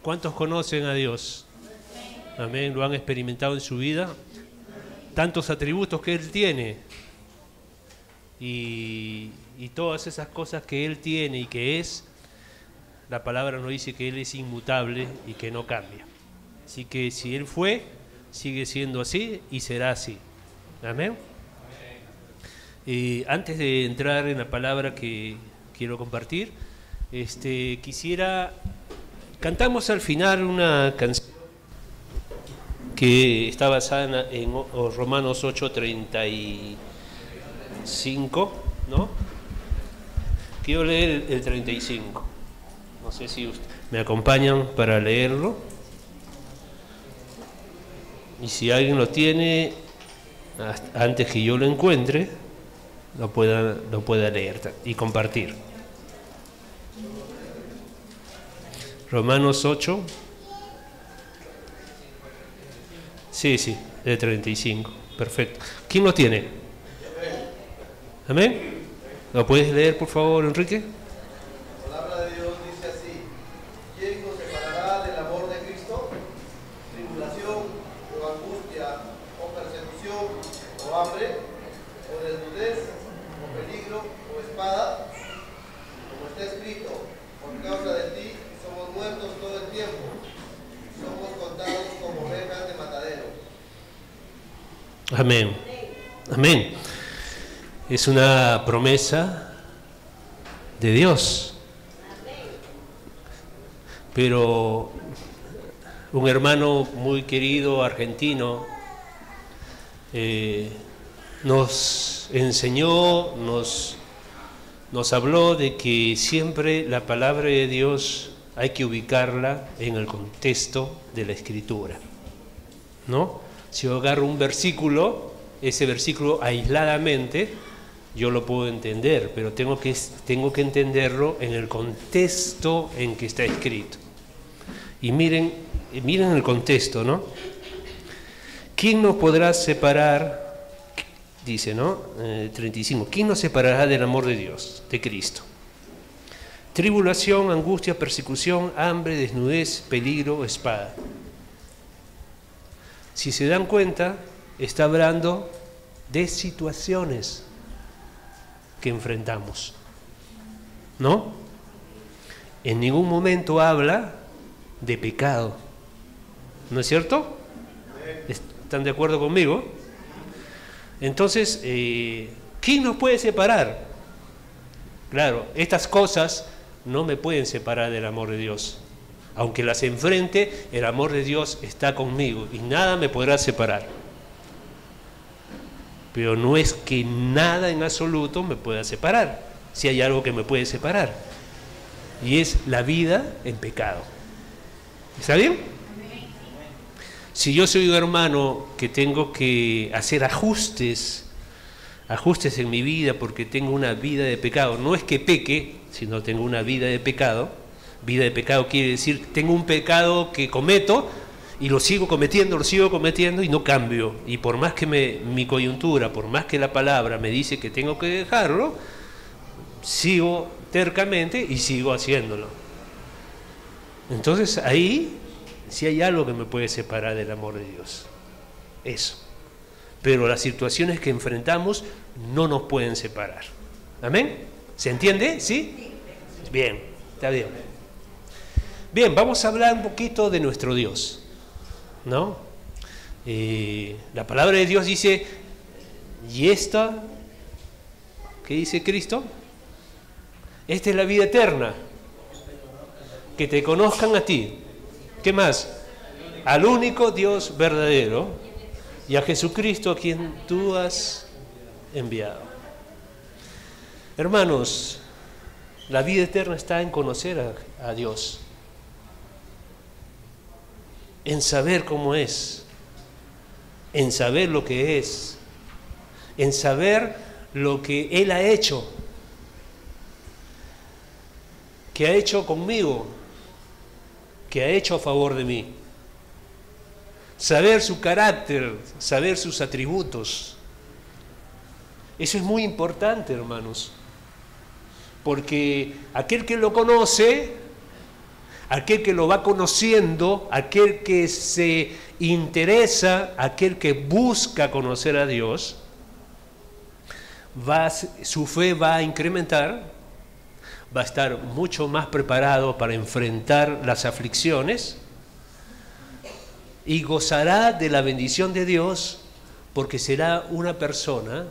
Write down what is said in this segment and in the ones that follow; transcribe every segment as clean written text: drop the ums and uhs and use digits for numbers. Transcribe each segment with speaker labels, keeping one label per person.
Speaker 1: ¿Cuántos conocen a Dios? Amén. ¿Lo han experimentado en su vida? Tantos atributos que Él tiene y todas esas cosas que Él tiene y que es, la palabra nos dice que Él es inmutable y que no cambia. Así que si Él fue, sigue siendo así y será así. Amén. Antes de entrar en la palabra que quiero compartir, cantamos al final una canción que está basada en Romanos 8:35, ¿no? Quiero leer el 35. No sé si me acompañan para leerlo. Y si alguien lo tiene, antes que yo lo encuentre, lo pueda leer y compartir. Romanos 8. Sí, de 35. Perfecto. ¿Quién lo tiene? ¿Amén? ¿Lo puedes leer, por favor, Enrique?
Speaker 2: La palabra de Dios dice así: ¿quién nos separará del amor de Cristo? ¿Tribulación, o angustia, o persecución, o hambre, o desnudez, o peligro, o espada? Como está escrito: por causa de ti somos muertos todo el tiempo, somos contados como ovejas de matadero.
Speaker 1: Amén. Amén. Es una promesa de Dios. Pero un hermano muy querido argentino nos enseñó, nos habló de que siempre la palabra de Dios hay que ubicarla en el contexto de la Escritura, ¿no? Si yo agarro un versículo, ese versículo aisladamente, yo lo puedo entender, pero tengo que entenderlo en el contexto en que está escrito. Y miren el contexto, ¿no? ¿Quién nos podrá separar? Dice, ¿no? 35. ¿Quién nos separará del amor de Dios, de Cristo? Tribulación, angustia, persecución, hambre, desnudez, peligro, espada. Si se dan cuenta, está hablando de situaciones que enfrentamos, ¿no? En ningún momento habla de pecado, ¿no es cierto? ¿Están de acuerdo conmigo? Entonces, ¿quién nos puede separar? Claro, estas cosas no me pueden separar del amor de Dios. Aunque las enfrente, el amor de Dios está conmigo y nada me podrá separar. Pero no es que nada en absoluto me pueda separar, si hay algo que me puede separar, y es la vida en pecado. ¿Está bien? Si yo soy un hermano que tengo que hacer ajustes en mi vida porque tengo una vida de pecado, no es que peque, sino tengo una vida de pecado. Vida de pecado quiere decir, tengo un pecado que cometo y lo sigo cometiendo y no cambio. Y por más que mi coyuntura, por más que la palabra me dice que tengo que dejarlo, sigo tercamente y sigo haciéndolo. Entonces ahí sí hay algo que me puede separar del amor de Dios. Eso. Pero las situaciones que enfrentamos no nos pueden separar. ¿Amén? ¿Se entiende? ¿Sí? Bien, está bien. Bien, vamos a hablar un poquito de nuestro Dios, ¿no? La palabra de Dios dice, y esta, ¿qué dice Cristo? Esta es la vida eterna, que te conozcan a ti. ¿Qué más? Al único Dios verdadero y a Jesucristo a quien tú has enviado. Hermanos, la vida eterna está en conocer a Dios, en saber cómo es, en saber lo que es, en saber lo que Él ha hecho, que ha hecho conmigo, que ha hecho a favor de mí. Saber su carácter, saber sus atributos. Eso es muy importante, hermanos, porque aquel que lo conoce, aquel que lo va conociendo, aquel que se interesa, aquel que busca conocer a Dios, su fe va a incrementar, va a estar mucho más preparado para enfrentar las aflicciones y gozará de la bendición de Dios, porque será una persona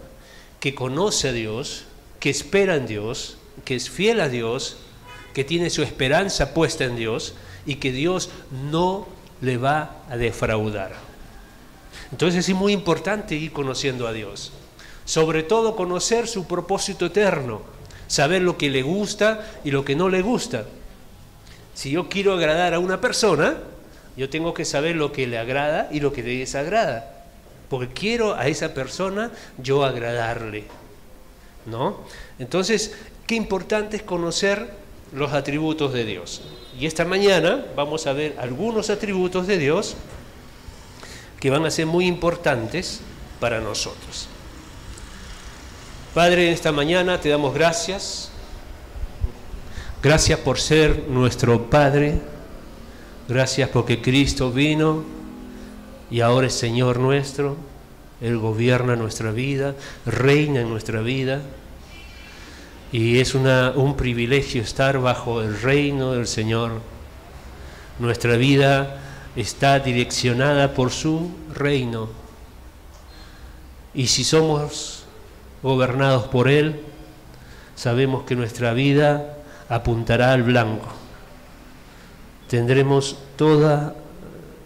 Speaker 1: que conoce a Dios, que espera en Dios, que es fiel a Dios, que tiene su esperanza puesta en Dios y que Dios no le va a defraudar. Entonces es muy importante ir conociendo a Dios, sobre todo conocer su propósito eterno, saber lo que le gusta y lo que no le gusta. Si yo quiero agradar a una persona, yo tengo que saber lo que le agrada y lo que le desagrada, porque quiero a esa persona yo agradarle, ¿no? Entonces, qué importante es conocer los atributos de Dios. Y esta mañana vamos a ver algunos atributos de Dios que van a ser muy importantes para nosotros. Padre, esta mañana te damos gracias. Gracias por ser nuestro Padre. Gracias porque Cristo vino y ahora es Señor nuestro. Él gobierna nuestra vida, reina en nuestra vida. Y es un privilegio estar bajo el reino del Señor. Nuestra vida está direccionada por su reino. Y si somos gobernados por Él, sabemos que nuestra vida apuntará al blanco. Tendremos todas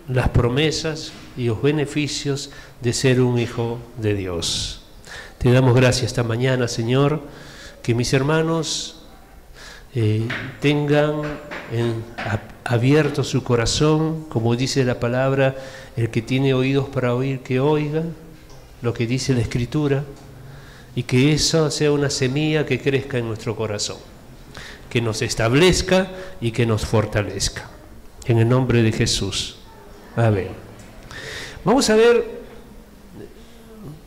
Speaker 1: las promesas y los beneficios de ser un hijo de Dios. Te damos gracias esta mañana, Señor, que mis hermanos tengan abierto su corazón, como dice la palabra, el que tiene oídos para oír, que oiga lo que dice la Escritura, y que eso sea una semilla que crezca en nuestro corazón, que nos establezca y que nos fortalezca. En el nombre de Jesús. Amén. Vamos a ver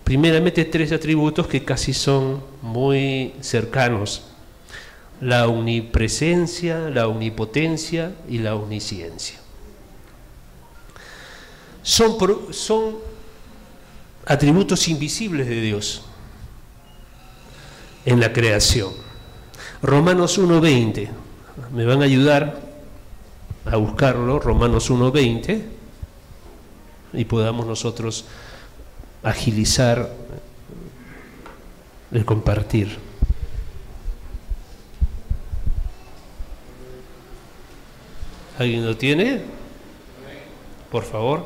Speaker 1: primeramente tres atributos que casi son muy cercanos: la omnipresencia, la omnipotencia y la omnisciencia. Son atributos invisibles de Dios en la creación. Romanos 1:20, me van a ayudar a buscarlo, Romanos 1:20, y podamos nosotros agilizar el compartir. ¿Alguien lo tiene? Por favor.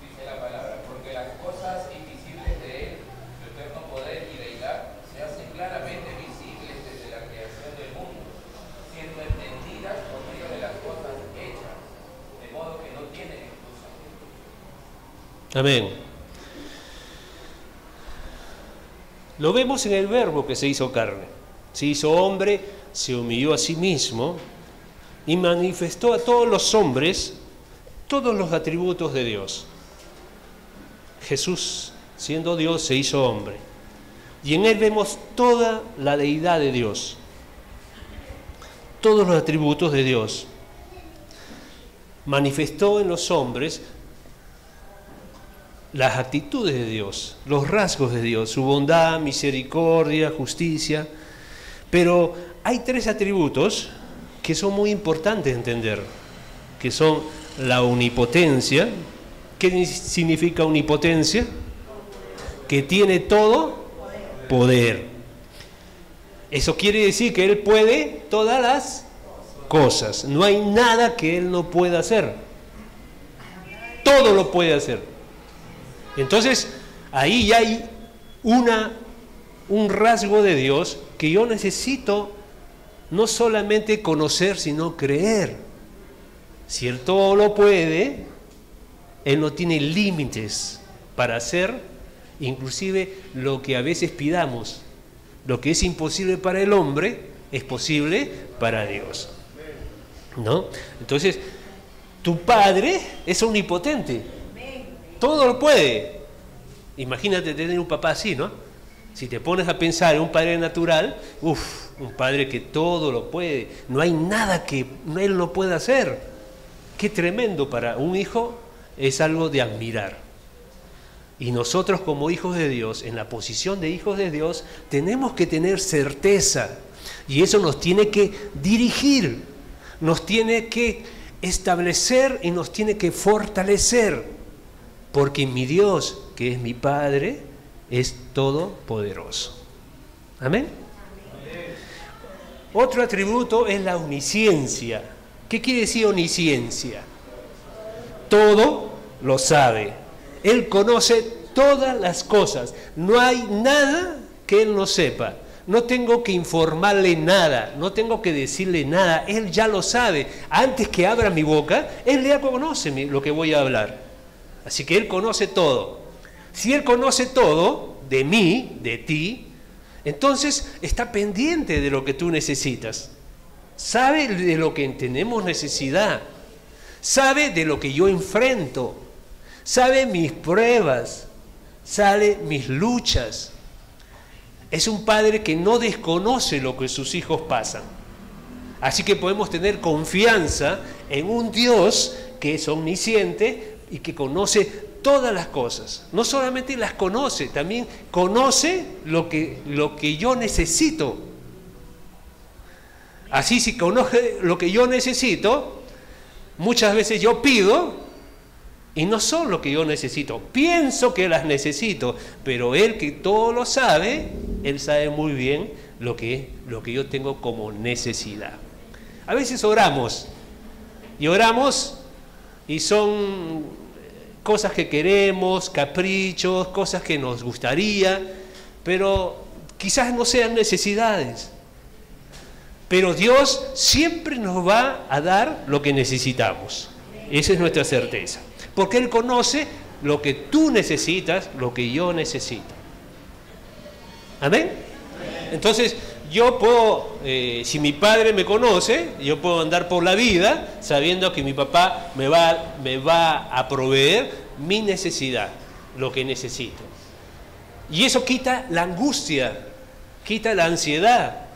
Speaker 3: Dice la palabra, porque las cosas invisibles de Él, su eterno poder y deidad, se hacen claramente visibles desde la creación del mundo, siendo entendidas por medio de las cosas hechas, de modo que no tienen excusa.
Speaker 1: Amén. Lo vemos en el Verbo que se hizo carne. Se hizo hombre, se humilló a sí mismo y manifestó a todos los hombres todos los atributos de Dios. Jesús, siendo Dios, se hizo hombre. Y en Él vemos toda la deidad de Dios, todos los atributos de Dios. Manifestó en los hombres las actitudes de Dios, los rasgos de Dios, su bondad, misericordia, justicia. Pero hay tres atributos que son muy importantes entender, que son la omnipotencia. ¿Qué significa omnipotencia? Que tiene todo poder. Eso quiere decir que Él puede todas las cosas. No hay nada que Él no pueda hacer. Todo lo puede hacer. Entonces, ahí ya hay un rasgo de Dios que yo necesito no solamente conocer, sino creer. Si Él todo lo puede, Él no tiene límites para hacer, inclusive lo que a veces pidamos. Lo que es imposible para el hombre, es posible para Dios, ¿no? Entonces, tu Padre es omnipotente. Todo lo puede. Imagínate tener un papá así, ¿no? Si te pones a pensar en un padre natural, un padre que todo lo puede, no hay nada que él no pueda hacer. Qué tremendo para un hijo, es algo de admirar. Y nosotros como hijos de Dios, en la posición de hijos de Dios, tenemos que tener certeza. Y eso nos tiene que dirigir, nos tiene que establecer y nos tiene que fortalecer. Porque mi Dios, que es mi Padre, es todopoderoso. ¿Amén? Otro atributo es la omnisciencia. ¿Qué quiere decir omnisciencia? Todo lo sabe. Él conoce todas las cosas. No hay nada que Él no sepa. No tengo que informarle nada, no tengo que decirle nada. Él ya lo sabe. Antes que abra mi boca, Él ya conoce lo que voy a hablar. Así que Él conoce todo. Si Él conoce todo, de mí, de ti, entonces está pendiente de lo que tú necesitas. Sabe de lo que tenemos necesidad. Sabe de lo que yo enfrento. Sabe mis pruebas. Sabe mis luchas. Es un padre que no desconoce lo que sus hijos pasan. Así que podemos tener confianza en un Dios que es omnisciente y que conoce todas las cosas. No solamente las conoce, también conoce lo que yo necesito. Así, si conoce lo que yo necesito, muchas veces yo pido y no son lo que yo necesito. Pienso que las necesito, pero Él, que todo lo sabe, Él sabe muy bien lo que yo tengo como necesidad. A veces oramos y son cosas que queremos, caprichos, cosas que nos gustaría, pero quizás no sean necesidades. Pero Dios siempre nos va a dar lo que necesitamos. Esa es nuestra certeza. Porque Él conoce lo que tú necesitas, lo que yo necesito. ¿Amén? Entonces, yo puedo, si mi padre me conoce, yo puedo andar por la vida sabiendo que mi papá me va a proveer mi necesidad, lo que necesito. Y eso quita la angustia, quita la ansiedad.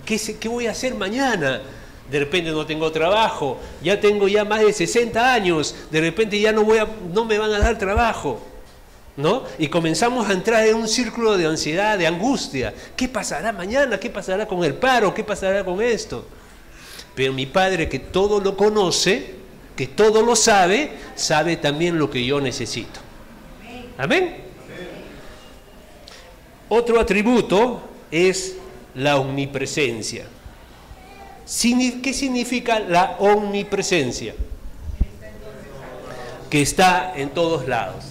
Speaker 1: ¿Qué voy a hacer mañana? De repente no tengo trabajo, ya tengo más de 60 años, de repente ya no me van a dar trabajo, ¿no? Y comenzamos a entrar en un círculo de ansiedad, de angustia. ¿Qué pasará mañana? ¿Qué pasará con el paro? ¿Qué pasará con esto? Pero mi Padre, que todo lo conoce, que todo lo sabe, sabe también lo que yo necesito. ¿Amén? Otro atributo es la omnipresencia. ¿Qué significa la omnipresencia? Que está en todos lados.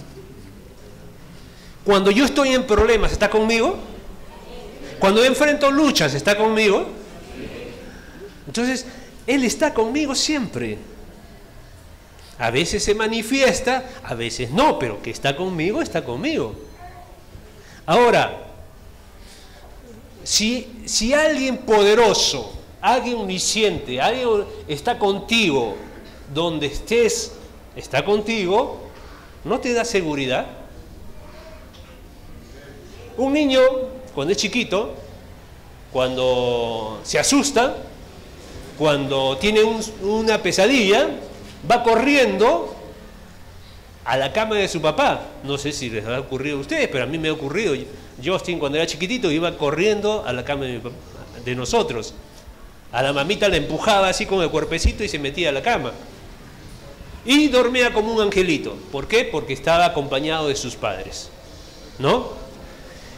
Speaker 1: Cuando yo estoy en problemas, ¿está conmigo? Cuando enfrento luchas, ¿está conmigo? Entonces, Él está conmigo siempre. A veces se manifiesta, a veces no, pero que está conmigo, está conmigo. Ahora, si alguien poderoso, alguien omnisciente, alguien está contigo, donde estés, está contigo, ¿no te da seguridad? Un niño, cuando es chiquito, cuando se asusta, cuando tiene una pesadilla, va corriendo a la cama de su papá. No sé si les ha ocurrido a ustedes, pero a mí me ha ocurrido. Justin, cuando era chiquitito, iba corriendo a la cama de nosotros. A la mamita la empujaba así con el cuerpecito y se metía a la cama. Y dormía como un angelito. ¿Por qué? Porque estaba acompañado de sus padres, ¿no?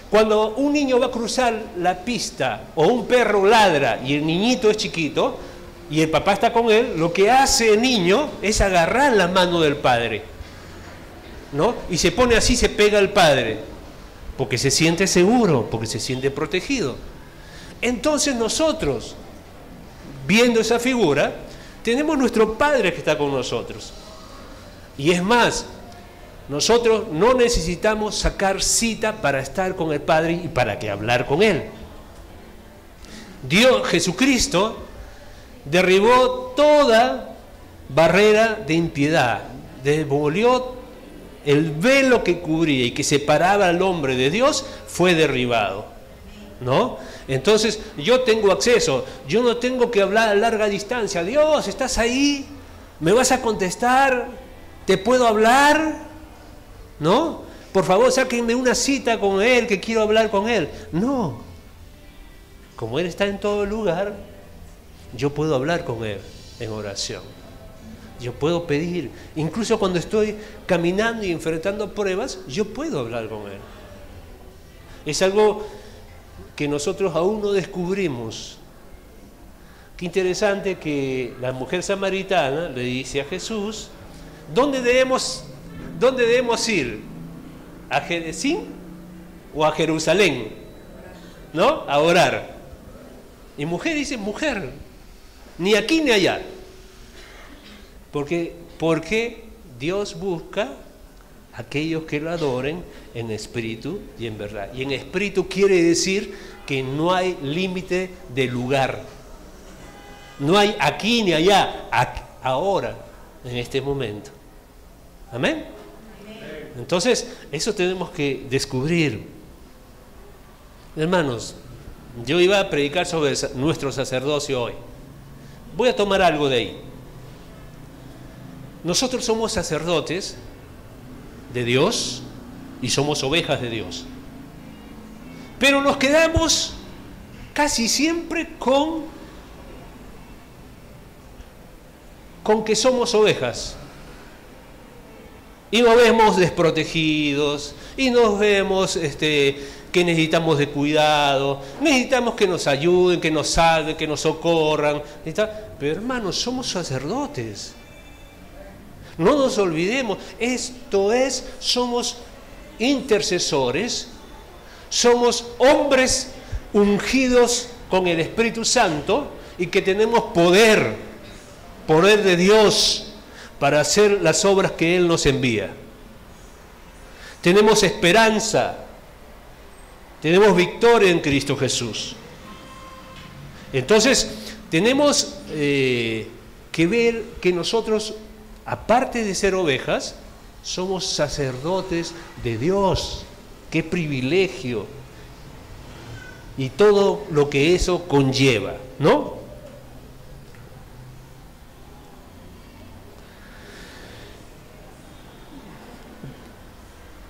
Speaker 1: Cuando un niño va a cruzar la pista o un perro ladra y el niñito es chiquito y el papá está con él, lo que hace el niño es agarrar la mano del padre, ¿no? Y se pone así, se pega al padre, porque se siente seguro, porque se siente protegido. Entonces nosotros, viendo esa figura, tenemos nuestro Padre que está con nosotros. Y es más, nosotros no necesitamos sacar cita para estar con el Padre y para que hablar con Él. Dios, Jesucristo, derribó toda barrera de impiedad, demolió el velo que cubría y que separaba al hombre de Dios fue derribado, ¿no? Entonces yo tengo acceso, yo no tengo que hablar a larga distancia. Dios, ¿estás ahí? ¿Me vas a contestar? ¿Te puedo hablar? ¿No? Por favor, sáquenme una cita con Él, que quiero hablar con Él. No. Como Él está en todo lugar, yo puedo hablar con Él en oración. Yo puedo pedir. Incluso cuando estoy caminando y enfrentando pruebas, yo puedo hablar con Él. Es algo que nosotros aún no descubrimos. Qué interesante que la mujer samaritana le dice a Jesús, ¿dónde debemos ir? ¿A Jericín o a Jerusalén? ¿No? A orar. Y mujer dice, mujer, ni aquí ni allá. Porque Dios busca aquellos que lo adoren en espíritu y en verdad. Y en espíritu quiere decir que no hay límite de lugar. No hay aquí ni allá, ahora, en este momento. ¿Amén? Entonces, eso tenemos que descubrir. Hermanos, yo iba a predicar sobre nuestro sacerdocio hoy. Voy a tomar algo de ahí. Nosotros somos sacerdotes de Dios y somos ovejas de Dios. Pero nos quedamos casi siempre con que somos ovejas. Y nos vemos desprotegidos, y nos vemos que necesitamos de cuidado, necesitamos que nos ayuden, que nos salven, que nos socorran. Pero hermanos, somos sacerdotes. No nos olvidemos, somos intercesores, somos hombres ungidos con el Espíritu Santo y que tenemos poder de Dios para hacer las obras que Él nos envía. Tenemos esperanza, tenemos victoria en Cristo Jesús. Entonces, tenemos que ver que nosotros, aparte de ser ovejas, somos sacerdotes de Dios. ¡Qué privilegio! Y todo lo que eso conlleva, ¿no?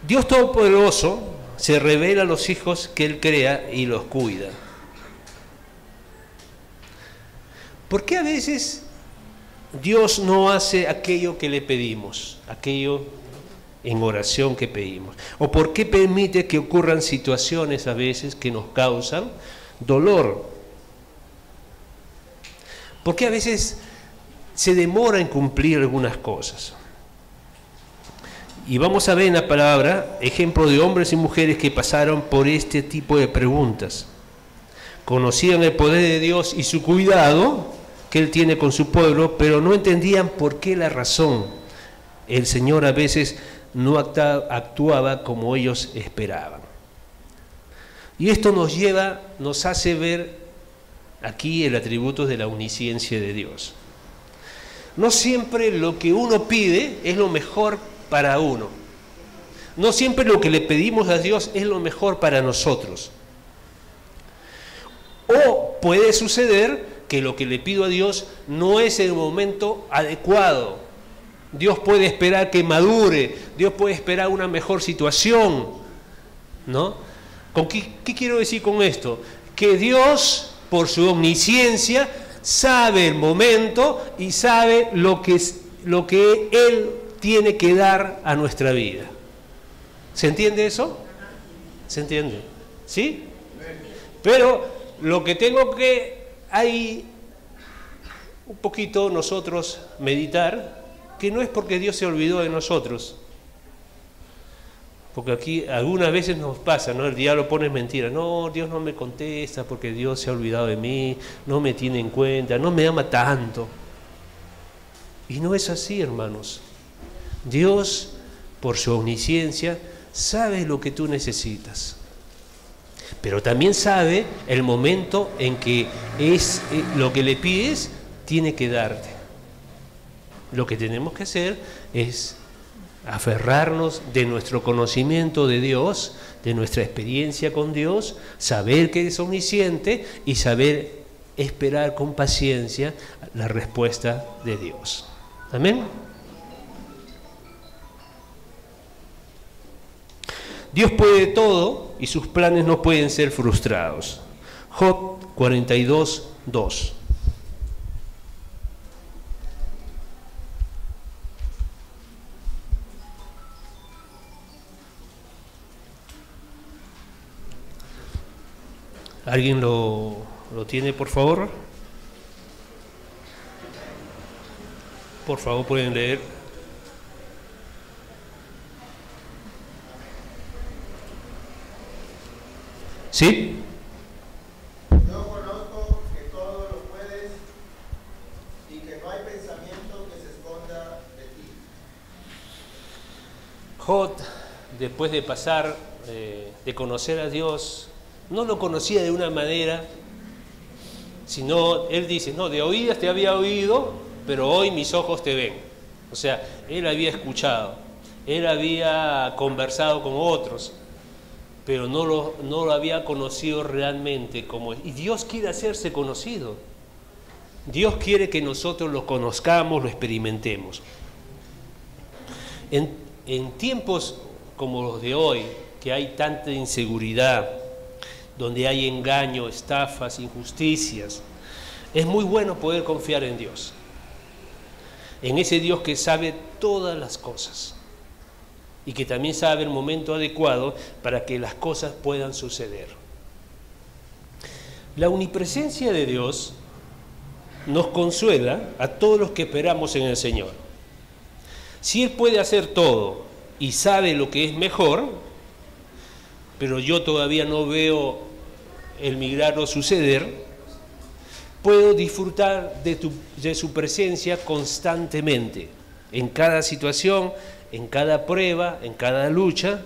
Speaker 1: Dios Todopoderoso se revela a los hijos que Él crea y los cuida. ¿Por qué a veces Dios no hace aquello que le pedimos, aquello en oración que pedimos? ¿O por qué permite que ocurran situaciones a veces que nos causan dolor? ¿Por qué a veces se demora en cumplir algunas cosas? Y vamos a ver en la palabra ejemplo de hombres y mujeres que pasaron por este tipo de preguntas. Conocían el poder de Dios y su cuidado que Él tiene con su pueblo, pero no entendían por qué la razón. El Señor a veces no actuaba como ellos esperaban. Y esto nos hace ver aquí el atributo de la omnisciencia de Dios. No siempre lo que uno pide es lo mejor para uno. No siempre lo que le pedimos a Dios es lo mejor para nosotros. O puede suceder que lo que le pido a Dios no es el momento adecuado. Dios puede esperar que madure, Dios puede esperar una mejor situación, ¿no? ¿Qué quiero decir con esto? Que Dios, por su omnisciencia, sabe el momento y sabe lo que Él tiene que dar a nuestra vida. ¿Se entiende eso? ¿Se entiende? ¿Sí? Pero lo que tengo que ahí un poquito nosotros meditar, que no es porque Dios se olvidó de nosotros, porque aquí algunas veces nos pasa, ¿no? El diablo pone mentira, no, Dios no me contesta porque Dios se ha olvidado de mí, no me tiene en cuenta, no me ama tanto. Y no es así, hermanos. Dios, por su omnisciencia, sabe lo que tú necesitas, pero también sabe el momento en que es lo que le pides, tiene que darte. Lo que tenemos que hacer es aferrarnos de nuestro conocimiento de Dios, de nuestra experiencia con Dios, saber que es omnisciente y saber esperar con paciencia la respuesta de Dios. Amén. Dios puede todo y sus planes no pueden ser frustrados. Job 42, 2. ¿Alguien lo tiene, por favor? Por favor, pueden leer. ¿Sí?
Speaker 2: Yo conozco que todo lo puedes y que no hay pensamiento que se esconda de ti.
Speaker 1: Job, después de pasar, de conocer a Dios, no lo conocía de una manera, sino él dice, no, de oídas te había oído, pero hoy mis ojos te ven. O sea, él había escuchado, él había conversado con otros, pero no lo había conocido realmente como es. Y Dios quiere hacerse conocido. Dios quiere que nosotros lo conozcamos, lo experimentemos. En tiempos como los de hoy, que hay tanta inseguridad, donde hay engaño, estafas, injusticias, es muy bueno poder confiar en Dios, en ese Dios que sabe todas las cosas y que también sabe el momento adecuado para que las cosas puedan suceder. La omnipresencia de Dios nos consuela a todos los que esperamos en el Señor. Si Él puede hacer todo y sabe lo que es mejor, pero yo todavía no veo el milagro suceder, puedo disfrutar de su presencia constantemente, en cada situación, en cada prueba, en cada lucha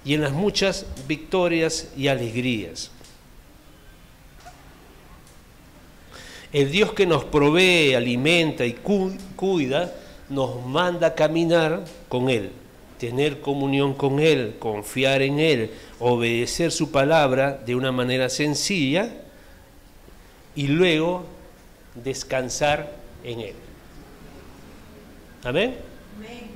Speaker 1: y en las muchas victorias y alegrías. El Dios que nos provee, alimenta y cuida, nos manda a caminar con Él, tener comunión con Él, confiar en Él, obedecer su palabra de una manera sencilla y luego descansar en Él. ¿Amén? Amén.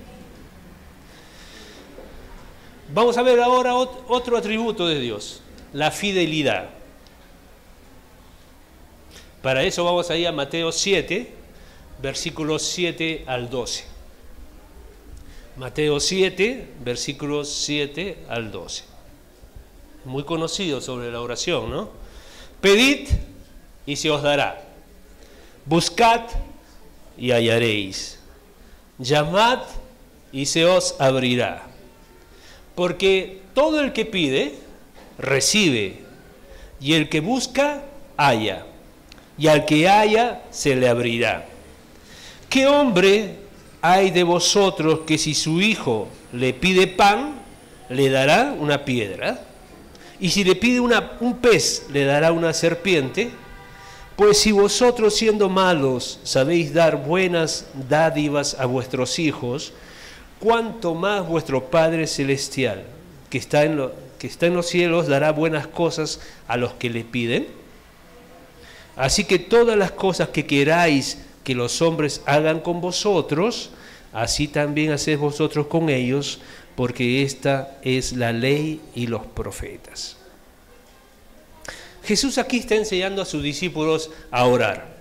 Speaker 1: Vamos a ver ahora otro atributo de Dios, la fidelidad. Para eso vamos a ir a Mateo 7, versículos 7 al 12. Mateo 7, versículos 7 al 12. Muy conocido sobre la oración, ¿no? Pedid y se os dará. Buscad y hallaréis. Llamad y se os abrirá. Porque todo el que pide, recibe. Y el que busca, halla. Y al que halla, se le abrirá. ¿Qué hombre hay de vosotros que si su hijo le pide pan, le dará una piedra? Y si le pide un pez, le dará una serpiente? Pues si vosotros, siendo malos, sabéis dar buenas dádivas a vuestros hijos, cuánto más vuestro Padre Celestial, que está en los cielos, dará buenas cosas a los que le piden. Así que todas las cosas que queráis que los hombres hagan con vosotros, así también haced vosotros con ellos, porque esta es la ley y los profetas. Jesús aquí está enseñando a sus discípulos a orar.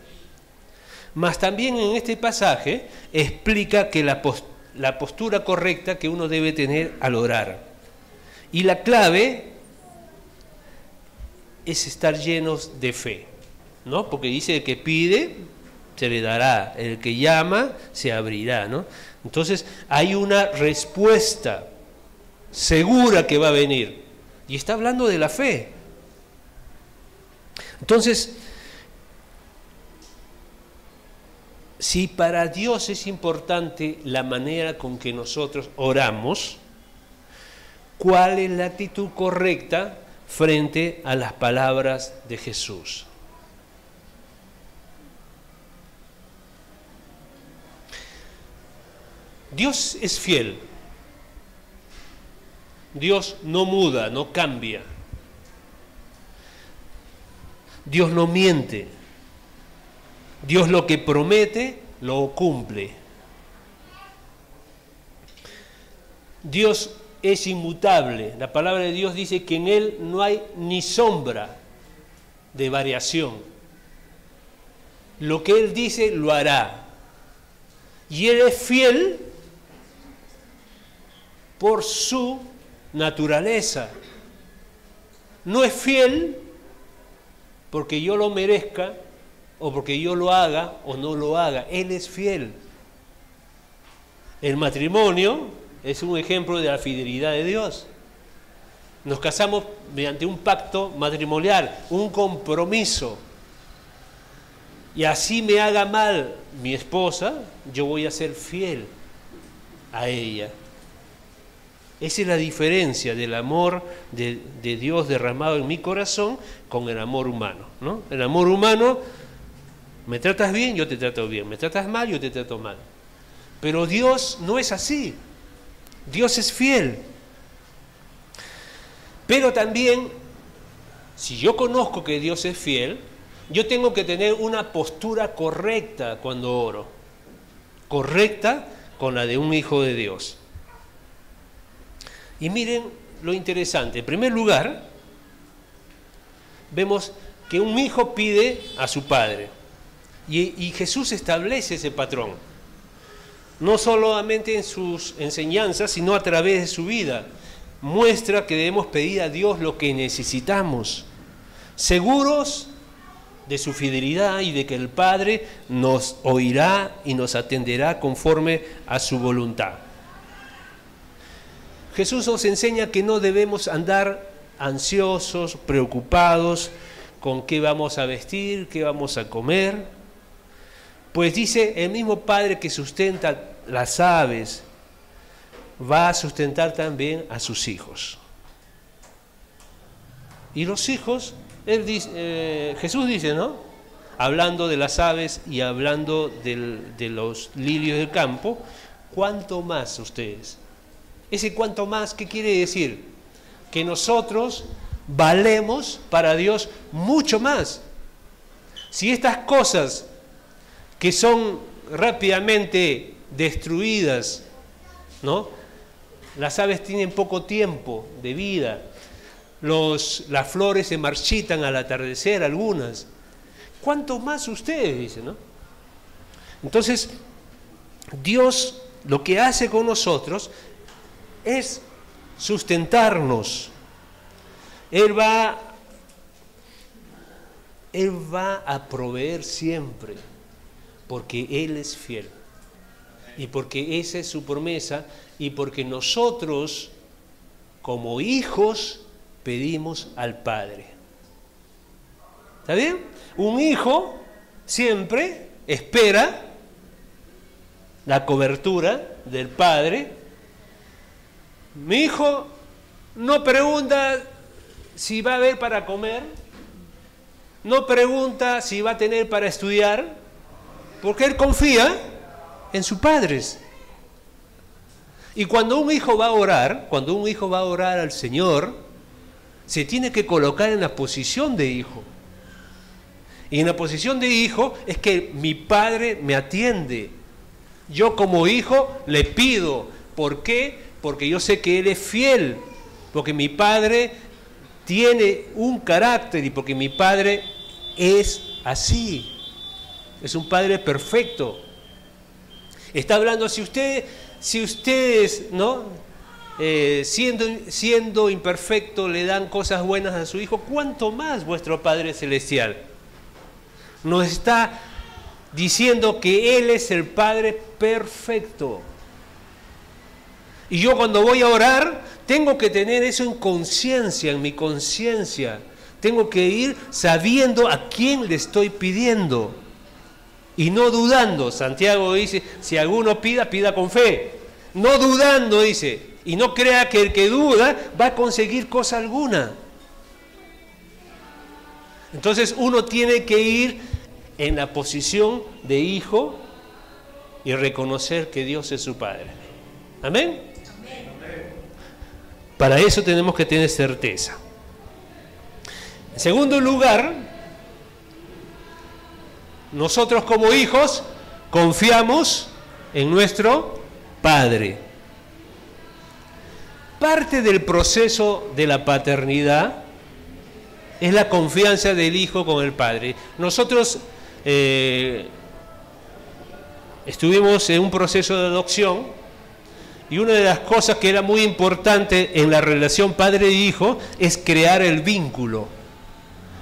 Speaker 1: Mas también en este pasaje explica que la postura correcta que uno debe tener al orar. Y la clave es estar llenos de fe, ¿no? Porque dice que pide, se le dará, el que llama, se abrirá, ¿no? Entonces hay una respuesta segura que va a venir. Y está hablando de la fe. Entonces, si para Dios es importante la manera con que nosotros oramos, ¿cuál es la actitud correcta frente a las palabras de Jesús? Dios es fiel. Dios no muda, no cambia. Dios no miente. Dios lo que promete, lo cumple. Dios es inmutable. La palabra de Dios dice que en Él no hay ni sombra de variación. Lo que Él dice, lo hará. Y Él es fiel por su naturaleza. No es fiel porque yo lo merezca, o porque yo lo haga o no lo haga. Él es fiel. El matrimonio es un ejemplo de la fidelidad de Dios. Nos casamos mediante un pacto matrimonial, un compromiso. Y así me haga mal mi esposa, yo voy a ser fiel a ella. Esa es la diferencia del amor de Dios derramado en mi corazón con el amor humano, ¿no? El amor humano, me tratas bien, yo te trato bien, me tratas mal, yo te trato mal. Pero Dios no es así. Dios es fiel. Pero también, si yo conozco que Dios es fiel, yo tengo que tener una postura correcta cuando oro. Correcta con la de un hijo de Dios. Y miren lo interesante. En primer lugar, vemos que un hijo pide a su padre. Y Jesús establece ese patrón. No solamente en sus enseñanzas, sino a través de su vida. Muestra que debemos pedir a Dios lo que necesitamos, seguros de su fidelidad y de que el Padre nos oirá y nos atenderá conforme a su voluntad. Jesús nos enseña que no debemos andar ansiosos, preocupados con qué vamos a vestir, qué vamos a comer, pues dice, el mismo Padre que sustenta las aves va a sustentar también a sus hijos. Y los hijos, Jesús dice, ¿no? Hablando de las aves y hablando de los lirios del campo, ¿cuánto más ustedes? Ese cuánto más, ¿qué quiere decir? Que nosotros valemos para Dios mucho más. Si estas cosas que son rápidamente destruidas, ¿no? Las aves tienen poco tiempo de vida, las flores se marchitan al atardecer, algunas. ¿Cuánto más ustedes? Dicen, ¿no? Entonces, Dios lo que hace con nosotros es sustentarnos. Él va a proveer siempre, porque Él es fiel. Y porque esa es su promesa, y porque nosotros, como hijos, pedimos al Padre. ¿Está bien? Un hijo siempre espera la cobertura del Padre. Mi hijo no pregunta si va a haber para comer, no pregunta si va a tener para estudiar, porque él confía en sus padres. Y cuando un hijo va a orar al Señor, se tiene que colocar en la posición de hijo. Y en la posición de hijo es que mi Padre me atiende. Yo como hijo le pido. ¿Por qué? Porque yo sé que Él es fiel. Porque mi Padre tiene un carácter y porque mi Padre es así. Es un Padre perfecto. Está hablando, si ustedes, ¿no? Siendo imperfecto le dan cosas buenas a su hijo, ¿cuánto más vuestro Padre Celestial? Nos está diciendo que Él es el Padre perfecto. Y yo cuando voy a orar, tengo que tener eso en conciencia, en mi conciencia. Tengo que ir sabiendo a quién le estoy pidiendo. Y no dudando. Santiago dice, si alguno pida, pida con fe. No dudando, dice. Y no crea que el que duda va a conseguir cosa alguna. Entonces uno tiene que ir en la posición de hijo y reconocer que Dios es su Padre. ¿Amén? Para eso tenemos que tener certeza. En segundo lugar, nosotros como hijos confiamos en nuestro Padre. Parte del proceso de la paternidad es la confianza del hijo con el Padre. Nosotros estuvimos en un proceso de adopción y una de las cosas que era muy importante en la relación padre e hijo es crear el vínculo,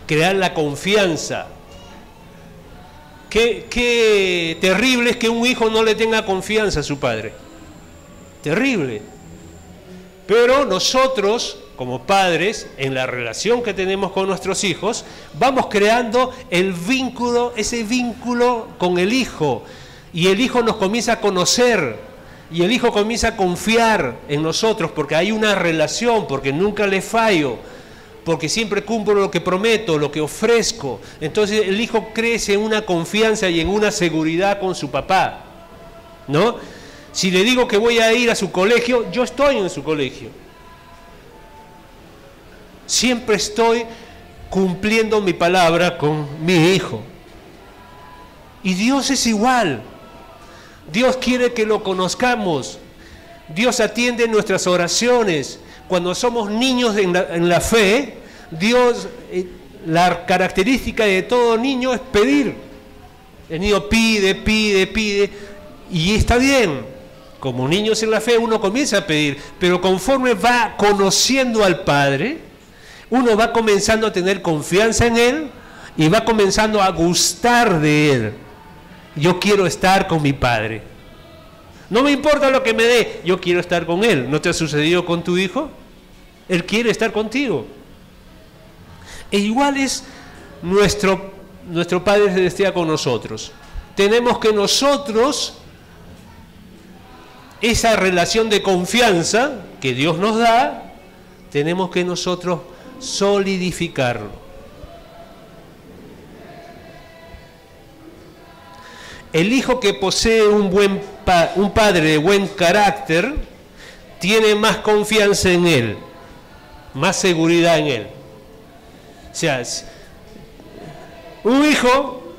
Speaker 1: crear la confianza. Qué terrible es que un hijo no le tenga confianza a su padre. Terrible. Pero nosotros, como padres, en la relación que tenemos con nuestros hijos, vamos creando el vínculo, ese vínculo con el hijo. Y el hijo nos comienza a conocer, y el hijo comienza a confiar en nosotros, porque hay una relación, porque nunca le fallo, porque siempre cumplo lo que prometo, lo que ofrezco. Entonces el hijo crece en una confianza y en una seguridad con su papá, ¿no? Si le digo que voy a ir a su colegio, yo estoy en su colegio. Siempre estoy cumpliendo mi palabra con mi hijo. Y Dios es igual. Dios quiere que lo conozcamos. Dios atiende nuestras oraciones. Cuando somos niños en la fe, Dios, la característica de todo niño es pedir. El niño pide, pide, pide, y está bien. Como niños en la fe uno comienza a pedir, pero conforme va conociendo al Padre, uno va comenzando a tener confianza en Él y va comenzando a gustar de Él. Yo quiero estar con mi Padre. No me importa lo que me dé, yo quiero estar con Él. ¿No te ha sucedido con tu hijo? Él quiere estar contigo. E igual es nuestro Padre Celestial con nosotros. Tenemos que nosotros, esa relación de confianza que Dios nos da, tenemos que nosotros solidificarlo. El hijo que posee un padre de buen carácter tiene más confianza en él, más seguridad en él. O sea, un hijo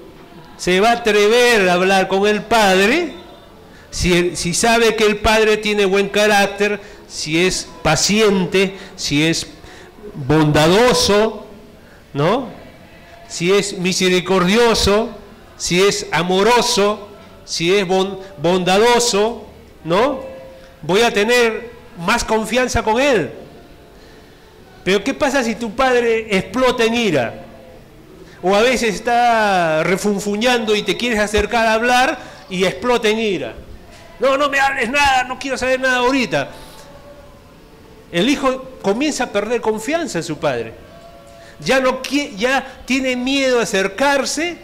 Speaker 1: se va a atrever a hablar con el padre si sabe que el padre tiene buen carácter, si es paciente, si es bondadoso, ¿no? Si es misericordioso, si es amoroso, si es bondadoso, ¿no? Voy a tener más confianza con él. Pero ¿qué pasa si tu padre explota en ira? O a veces está refunfuñando y te quieres acercar a hablar y explota en ira. No me hables nada, no quiero saber nada ahorita. El hijo comienza a perder confianza en su padre. Ya tiene miedo a acercarse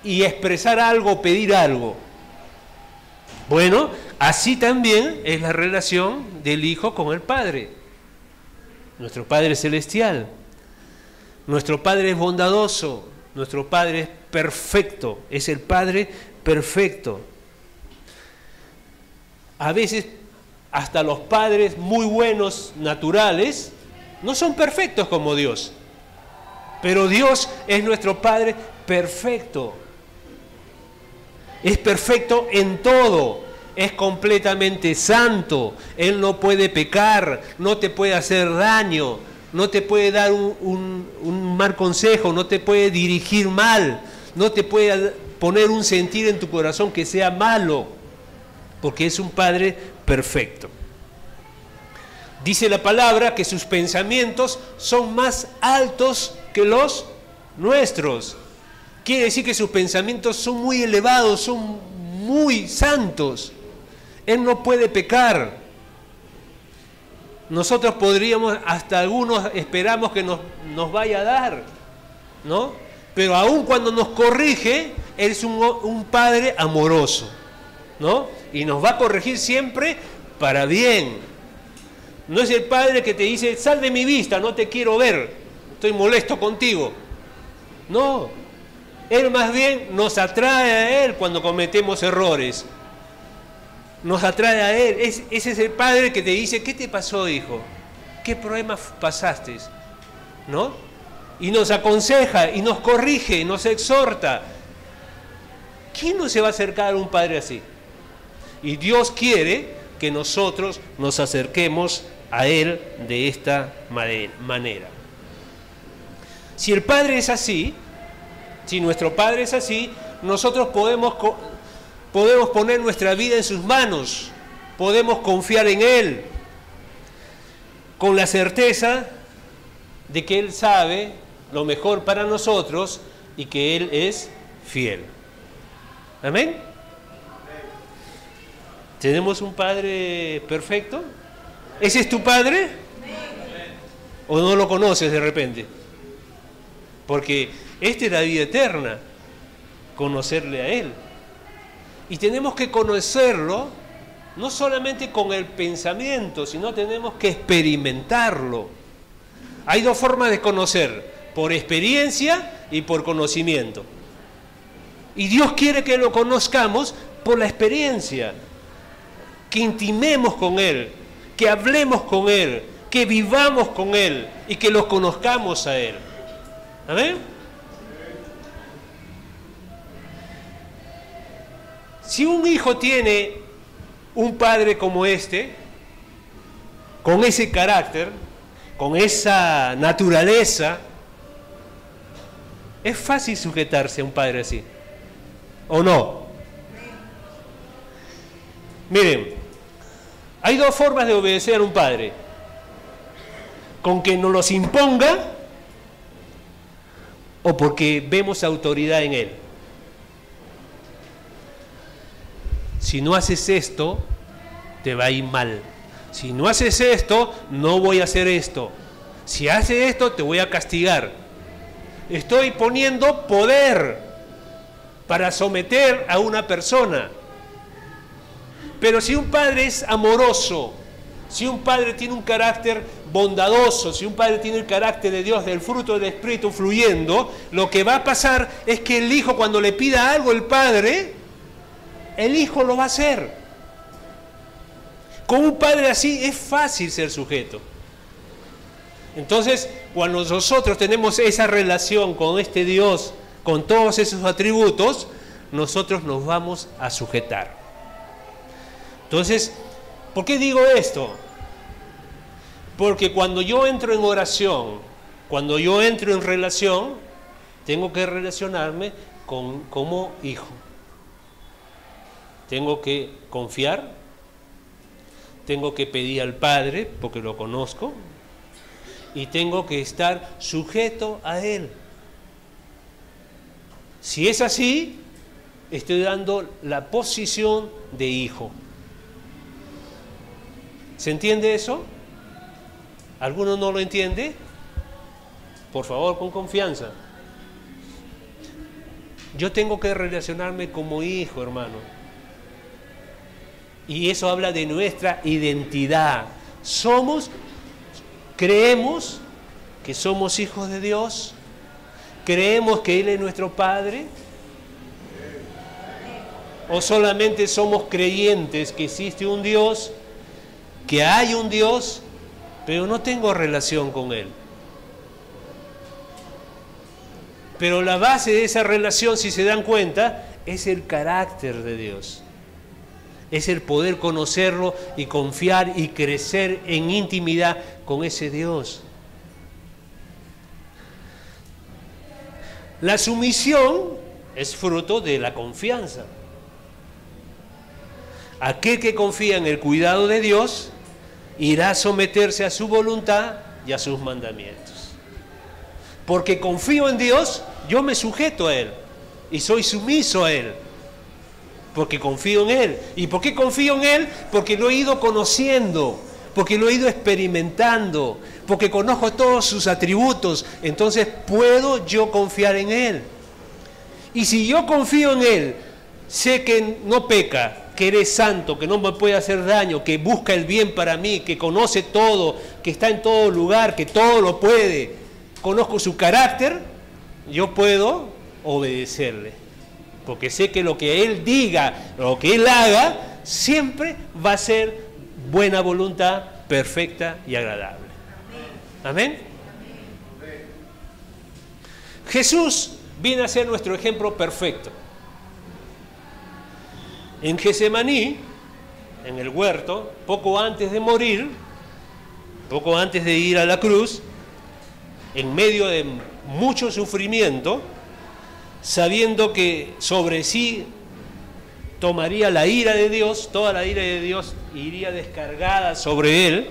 Speaker 1: y expresar algo, pedir algo. Bueno, así también es la relación del hijo con el Padre. Nuestro Padre Celestial. Nuestro Padre es bondadoso. Nuestro Padre es perfecto. Es el Padre perfecto. A veces hasta los padres muy buenos, naturales, no son perfectos como Dios. Pero Dios es nuestro Padre perfecto. Es perfecto en todo. Es completamente santo. Él no puede pecar, no te puede hacer daño, no te puede dar un mal consejo, no te puede dirigir mal, no te puede poner un sentir en tu corazón que sea malo, porque es un Padre perfecto. Dice la palabra que sus pensamientos son más altos que los nuestros. Quiere decir que sus pensamientos son muy elevados, son muy santos. Él no puede pecar. Nosotros podríamos, hasta algunos esperamos que nos vaya a dar, ¿no? Pero aun cuando nos corrige, Él es un Padre amoroso, ¿no? Y nos va a corregir siempre para bien. No es el Padre que te dice, sal de mi vista, no te quiero ver, estoy molesto contigo. No, Él más bien nos atrae a Él cuando cometemos errores. nos atrae a Él. Ese es el Padre que te dice, ¿qué te pasó, hijo? ¿Qué problema pasaste? ¿No? Y nos aconseja, y nos corrige, y nos exhorta. ¿Quién no se va a acercar a un Padre así? Y Dios quiere que nosotros nos acerquemos a Él de esta manera. Si el Padre es así, si nuestro Padre es así, nosotros podemos poner nuestra vida en sus manos, podemos confiar en Él, con la certeza de que Él sabe lo mejor para nosotros y que Él es fiel. ¿Amén? ¿Tenemos un Padre perfecto? ¿Ese es tu Padre? ¿O no lo conoces de repente? Porque esta es la vida eterna, conocerle a Él. Y tenemos que conocerlo no solamente con el pensamiento, sino tenemos que experimentarlo. Hay dos formas de conocer, por experiencia y por conocimiento. Y Dios quiere que lo conozcamos por la experiencia, que intimemos con Él, que hablemos con Él, que vivamos con Él y que lo conozcamos a Él. ¿Amén? Si un hijo tiene un padre como este, con ese carácter, con esa naturaleza, es fácil sujetarse a un padre así, ¿o no? Miren, hay dos formas de obedecer a un padre: con que nos los imponga o porque vemos autoridad en él. Si no haces esto, te va a ir mal. Si no haces esto, no voy a hacer esto. Si haces esto, te voy a castigar. Estoy poniendo poder para someter a una persona. Pero si un padre es amoroso, si un padre tiene un carácter bondadoso, si un padre tiene el carácter de Dios, del fruto del Espíritu fluyendo, lo que va a pasar es que el hijo, cuando le pida algo el padre, el hijo lo va a hacer. Con un padre así es fácil ser sujeto. Entonces, cuando nosotros tenemos esa relación con este Dios, con todos esos atributos, nosotros nos vamos a sujetar. Entonces, ¿por qué digo esto? Porque cuando yo entro en oración, cuando yo entro en relación, tengo que relacionarme como hijo. Tengo que confiar, tengo que pedir al Padre, porque lo conozco, y tengo que estar sujeto a Él. Si es así, estoy dando la posición de hijo. ¿Se entiende eso? ¿Alguno no lo entiende? Por favor, con confianza. Yo tengo que relacionarme como hijo, hermano. Y eso habla de nuestra identidad. Creemos que somos hijos de Dios. Creemos que Él es nuestro Padre. O solamente somos creyentes que existe un Dios, que hay un Dios, pero no tengo relación con Él. Pero la base de esa relación, si se dan cuenta, es el carácter de Dios. Es el poder conocerlo y confiar y crecer en intimidad con ese Dios. La sumisión es fruto de la confianza. Aquel que confía en el cuidado de Dios irá a someterse a su voluntad y a sus mandamientos. Porque confío en Dios, yo me sujeto a Él y soy sumiso a Él. Porque confío en Él. ¿Y por qué confío en Él? Porque lo he ido conociendo, porque lo he ido experimentando, porque conozco todos sus atributos. Entonces puedo yo confiar en Él. Y si yo confío en Él, sé que no peca, que eres santo, que no me puede hacer daño, que busca el bien para mí, que conoce todo, que está en todo lugar, que todo lo puede. Conozco su carácter, yo puedo obedecerle. Porque sé que lo que Él diga, lo que Él haga, siempre va a ser buena voluntad, perfecta y agradable. Amén. Jesús viene a ser nuestro ejemplo perfecto. En Getsemaní, en el huerto, poco antes de morir, poco antes de ir a la cruz, en medio de mucho sufrimiento, sabiendo que sobre sí tomaría la ira de Dios, toda la ira de Dios iría descargada sobre él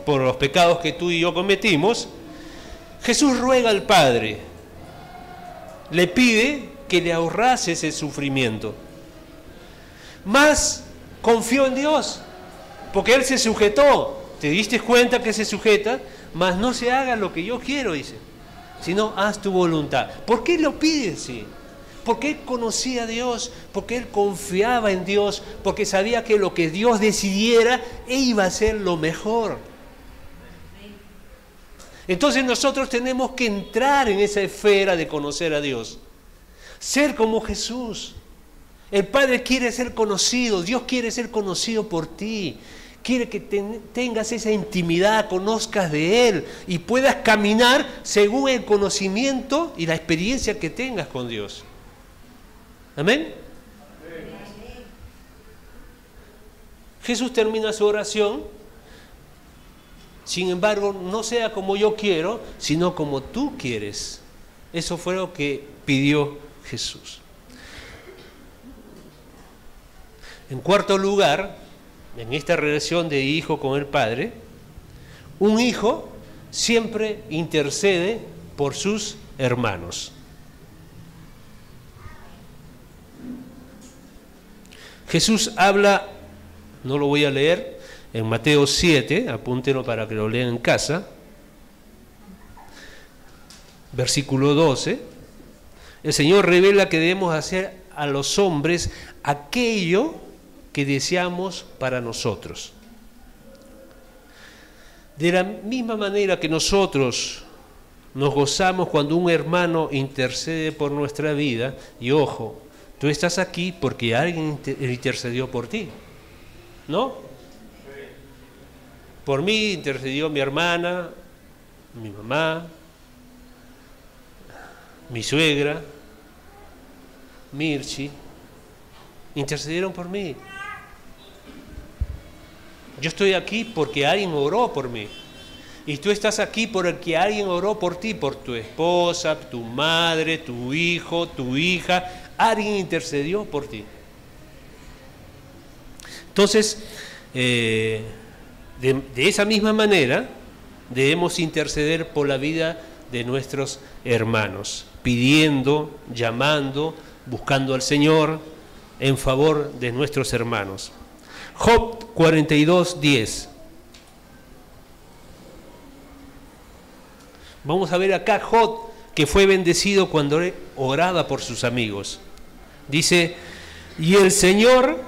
Speaker 1: por los pecados que tú y yo cometimos, Jesús ruega al Padre, le pide que le ahorrase ese sufrimiento. Más confió en Dios, porque él se sujetó. ¿Te diste cuenta que se sujeta? Mas no se haga lo que yo quiero, dice, sino haz tu voluntad. ¿Por qué lo pide? Sí. Porque él conocía a Dios, porque él confiaba en Dios, porque sabía que lo que Dios decidiera iba a ser lo mejor. Entonces nosotros tenemos que entrar en esa esfera de conocer a Dios, ser como Jesús. El Padre quiere ser conocido, Dios quiere ser conocido por ti. Quiere que tengas esa intimidad, conozcas de Él y puedas caminar según el conocimiento y la experiencia que tengas con Dios. ¿Amén? Jesús termina su oración. Sin embargo, no sea como yo quiero, sino como tú quieres. Eso fue lo que pidió Jesús. En cuarto lugar, en esta relación de hijo con el Padre, un hijo siempre intercede por sus hermanos. Jesús habla, no lo voy a leer, en Mateo 7, apúntenlo para que lo lean en casa, versículo 12, el Señor revela que debemos hacer a los hombres aquello que deseamos para nosotros. De la misma manera que nosotros nos gozamos cuando un hermano intercede por nuestra vida, y ojo, tú estás aquí porque alguien intercedió por ti, ¿no? Por mí intercedió mi hermana, mi mamá, mi suegra, Mirchi, intercedieron por mí. Yo estoy aquí porque alguien oró por mí. Y tú estás aquí porque alguien oró por ti, por tu esposa, tu madre, tu hijo, tu hija. Alguien intercedió por ti. Entonces, de esa misma manera, debemos interceder por la vida de nuestros hermanos, pidiendo, llamando, buscando al Señor en favor de nuestros hermanos. Job 42:10. Vamos a ver acá Job, que fue bendecido cuando oraba por sus amigos. Dice, y el Señor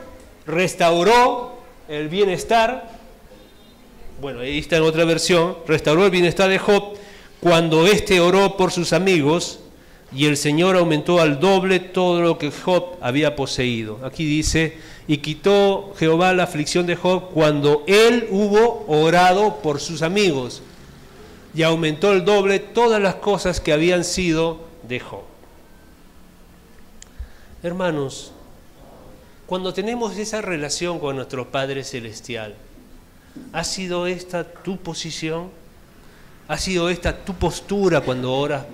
Speaker 1: restauró el bienestar, bueno, ahí está en otra versión, restauró el bienestar de Job cuando éste oró por sus amigos, y el Señor aumentó al doble todo lo que Job había poseído. Aquí dice, y quitó Jehová la aflicción de Job cuando él hubo orado por sus amigos, y aumentó el doble todas las cosas que habían sido de Job. Hermanos, cuando tenemos esa relación con nuestro Padre Celestial, ¿ha sido esta tu posición? ¿Ha sido esta tu postura cuando oras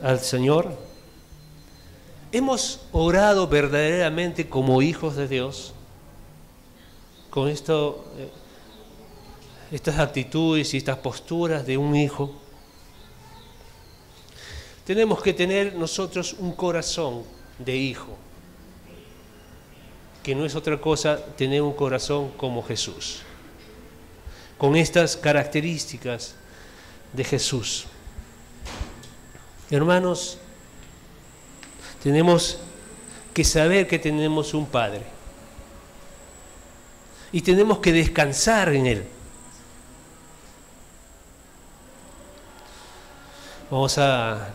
Speaker 1: al Señor? ¿Hemos orado verdaderamente como hijos de Dios? Con estas actitudes y estas posturas de un hijo. Tenemos que tener nosotros un corazón de hijo, que no es otra cosa tener un corazón como Jesús, con estas características de Jesús. Hermanos, tenemos que saber que tenemos un Padre y tenemos que descansar en Él. Vamos a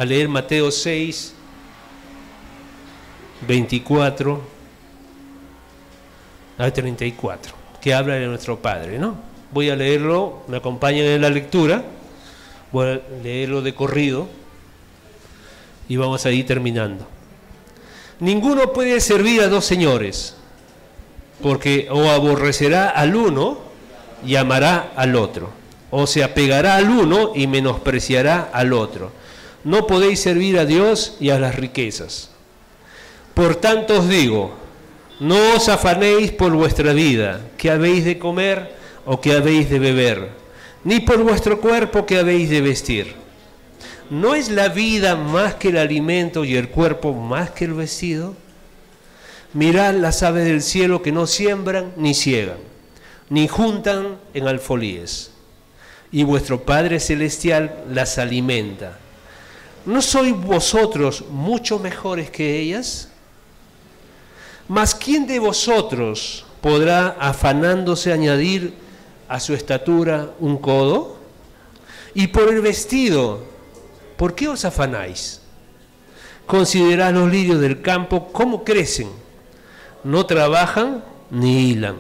Speaker 1: leer Mateo 6, 24 al 34, que habla de nuestro Padre, ¿no? Voy a leerlo, me acompañan en la lectura, voy a leerlo de corrido y vamos a ir terminando. Ninguno puede servir a dos señores, porque o aborrecerá al uno y amará al otro, o se apegará al uno y menospreciará al otro. No podéis servir a Dios y a las riquezas. Por tanto os digo, no os afanéis por vuestra vida, qué habéis de comer o qué habéis de beber, ni por vuestro cuerpo qué habéis de vestir. ¿No es la vida más que el alimento y el cuerpo más que el vestido? Mirad las aves del cielo que no siembran ni siegan, ni juntan en alfolíes, y vuestro Padre Celestial las alimenta. ¿No sois vosotros mucho mejores que ellas? Mas ¿quién de vosotros podrá, afanándose, añadir a su estatura un codo? Y por el vestido, ¿por qué os afanáis? Considerad los lirios del campo, cómo crecen. No trabajan ni hilan.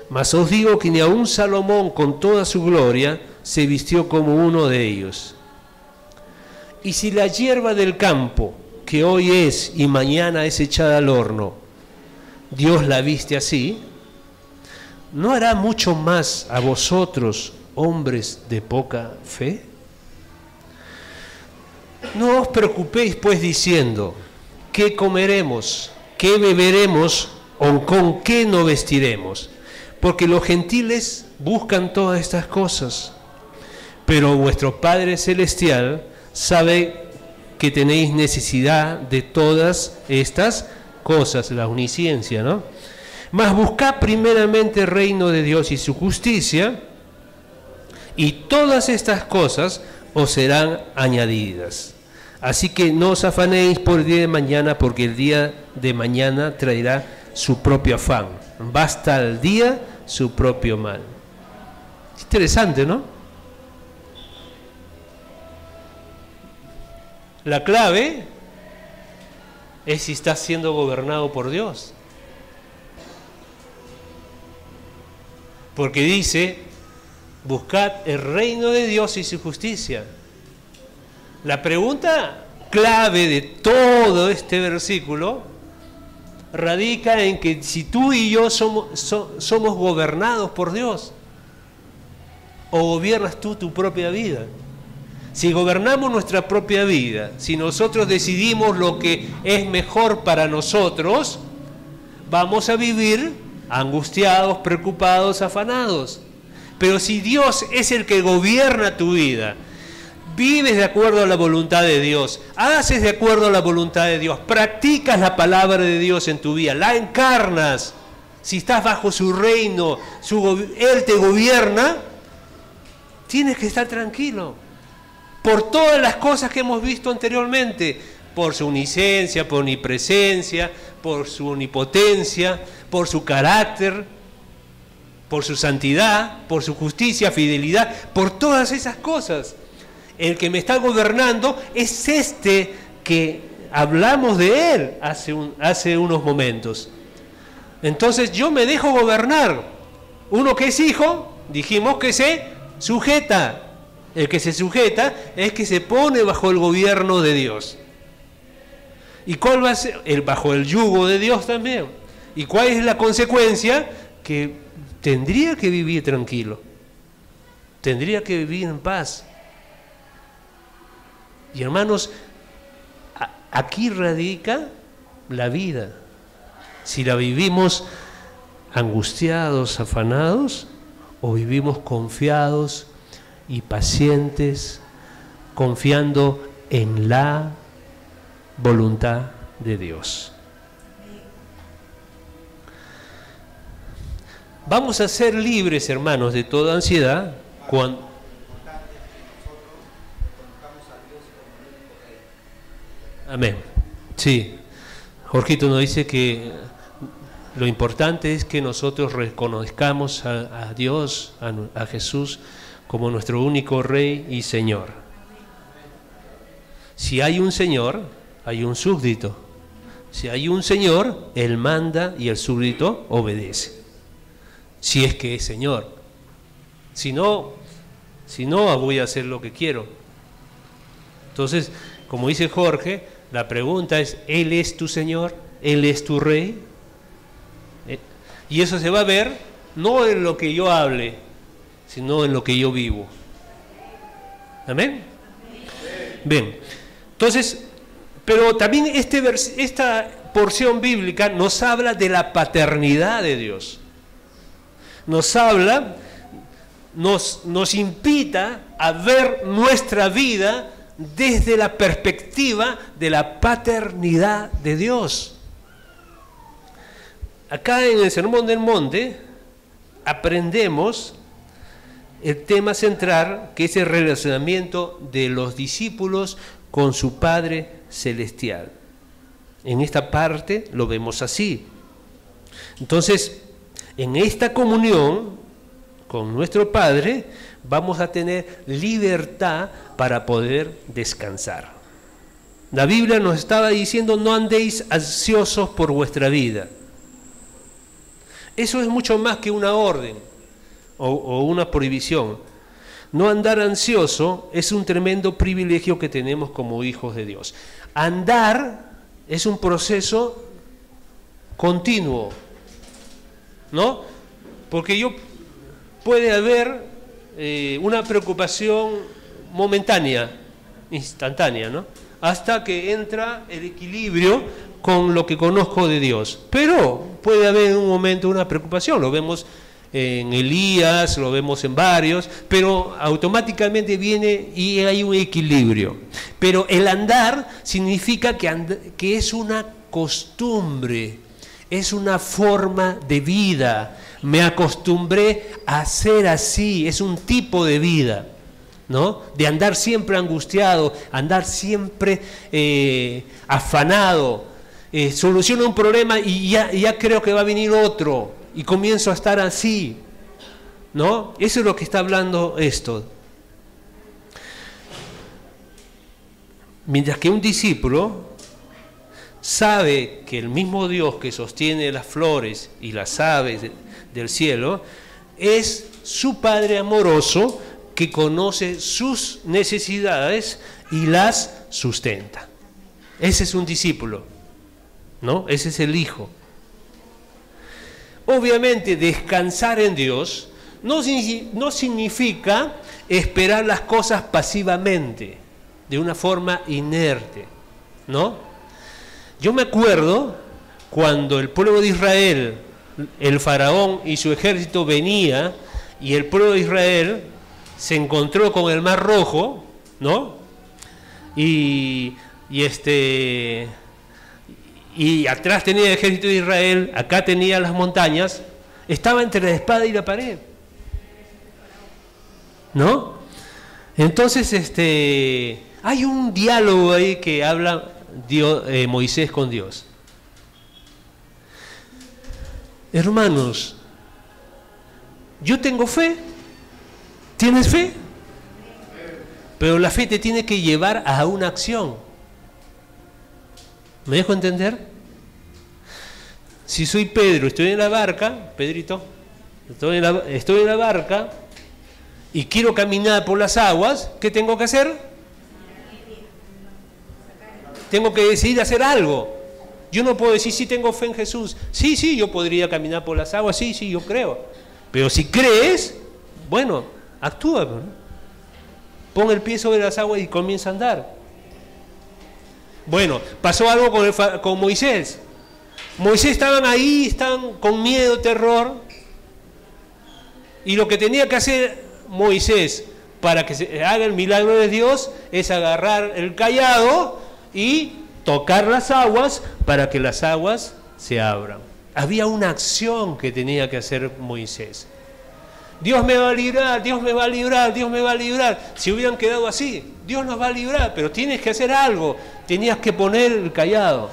Speaker 1: Mas os digo que ni aun Salomón con toda su gloria se vistió como uno de ellos. Y si la hierba del campo, que hoy es y mañana es echada al horno, Dios la viste así, ¿no hará mucho más a vosotros, hombres de poca fe? No os preocupéis pues diciendo, ¿qué comeremos? ¿Qué beberemos? ¿O con qué nos vestiremos? Porque los gentiles buscan todas estas cosas, pero vuestro Padre Celestial sabe que tenéis necesidad de todas estas cosas, la omnisciencia, ¿no? Mas buscad primeramente el reino de Dios y su justicia, y todas estas cosas os serán añadidas. Así que no os afanéis por el día de mañana, porque el día de mañana traerá su propio afán. Basta al día su propio mal. Es interesante, ¿no? La clave es si estás siendo gobernado por Dios. Porque dice, buscad el reino de Dios y su justicia. La pregunta clave de todo este versículo radica en que si tú y yo somos gobernados por Dios, o gobiernas tú tu propia vida. Si gobernamos nuestra propia vida, si nosotros decidimos lo que es mejor para nosotros, vamos a vivir angustiados, preocupados, afanados. Pero si Dios es el que gobierna tu vida, vives de acuerdo a la voluntad de Dios, haces de acuerdo a la voluntad de Dios, practicas la palabra de Dios en tu vida, la encarnas, si estás bajo su reino, Él te gobierna, tienes que estar tranquilo. Por todas las cosas que hemos visto anteriormente, por su omnisciencia, por omnipresencia, por su omnipotencia, por su carácter, por su santidad, por su justicia, fidelidad, por todas esas cosas. El que me está gobernando es este que hablamos de él hace unos momentos. Entonces yo me dejo gobernar. Uno que es hijo, dijimos que se sujeta. El que se sujeta es que se pone bajo el gobierno de Dios. ¿Y cuál va a ser? Bajo el yugo de Dios también. ¿Y cuál es la consecuencia? Que tendría que vivir tranquilo. Tendría que vivir en paz. Y hermanos, aquí radica la vida. Si la vivimos angustiados, afanados, o vivimos confiados y pacientes, confiando en la voluntad de Dios. Vamos a ser libres, hermanos, de toda ansiedad cuando... Amén. Sí. Jorgito nos dice que lo importante es que nosotros reconozcamos a Dios, a Jesús, como nuestro único Rey y Señor. Si hay un Señor, hay un súbdito. Si hay un Señor, Él manda y el súbdito obedece. Si es que es Señor. Si no, voy a hacer lo que quiero. Entonces, como dice Jorge, la pregunta es, ¿Él es tu Señor? ¿Él es tu Rey? Y eso se va a ver no en lo que yo hable, sino en lo que yo vivo. ¿Amén? Bien. Entonces, pero también esta porción bíblica nos habla de la paternidad de Dios. Nos habla, nos invita a ver nuestra vida desde la perspectiva de la paternidad de Dios. Acá en el Sermón del Monte aprendemos el tema central, que es el relacionamiento de los discípulos con su Padre Celestial. En esta parte lo vemos así. Entonces, en esta comunión con nuestro Padre, vamos a tener libertad para poder descansar. La Biblia nos estaba diciendo, no andéis ansiosos por vuestra vida. Eso es mucho más que una orden o una prohibición. No andar ansioso es un tremendo privilegio que tenemos como hijos de Dios. Andar es un proceso continuo, ¿no? Porque puede haber una preocupación momentánea, instantánea, ¿no? Hasta que entra el equilibrio con lo que conozco de Dios. Pero puede haber en un momento una preocupación, lo vemos en Elías, lo vemos en varios, pero automáticamente viene y hay un equilibrio. Pero el andar significa que es una costumbre, es una forma de vida. Me acostumbré a ser así, es un tipo de vida, ¿no? De andar siempre angustiado, andar siempre afanado, soluciono un problema y ya creo que va a venir otro, y comienzo a estar así, ¿no? Eso es lo que está hablando esto. Mientras que un discípulo sabe que el mismo Dios que sostiene las flores y las aves del cielo es su Padre amoroso que conoce sus necesidades y las sustenta. Ese es un discípulo, ¿no? Ese es el Hijo. Obviamente, descansar en Dios no significa esperar las cosas pasivamente, de una forma inerte, ¿no? Yo me acuerdo cuando el pueblo de Israel, el faraón y su ejército venía, y el pueblo de Israel se encontró con el Mar Rojo, ¿no? Y atrás tenía el ejército de Israel, acá tenía las montañas, estaba entre la espada y la pared, ¿no? Entonces, hay un diálogo ahí que habla Moisés con Dios. Hermanos, yo tengo fe, ¿tienes fe? Pero la fe te tiene que llevar a una acción. ¿Me dejo entender? Si soy Pedro, estoy en la barca, Pedrito, estoy en la barca y quiero caminar por las aguas, ¿qué tengo que hacer? Tengo que decidir hacer algo. Yo no puedo decir, sí, tengo fe en Jesús. Sí, yo podría caminar por las aguas, sí, yo creo. Pero si crees, bueno, actúa, ¿no? Pon el pie sobre las aguas y comienza a andar. Bueno, pasó algo con Moisés. Moisés estaban ahí, estaban con miedo, terror. Y lo que tenía que hacer Moisés para que se haga el milagro de Dios es agarrar el cayado y tocar las aguas para que las aguas se abran. Había una acción que tenía que hacer Moisés. Dios me va a librar, Dios me va a librar, Dios me va a librar. Si hubieran quedado así, Dios nos va a librar, pero tienes que hacer algo, tenías que poner el cayado.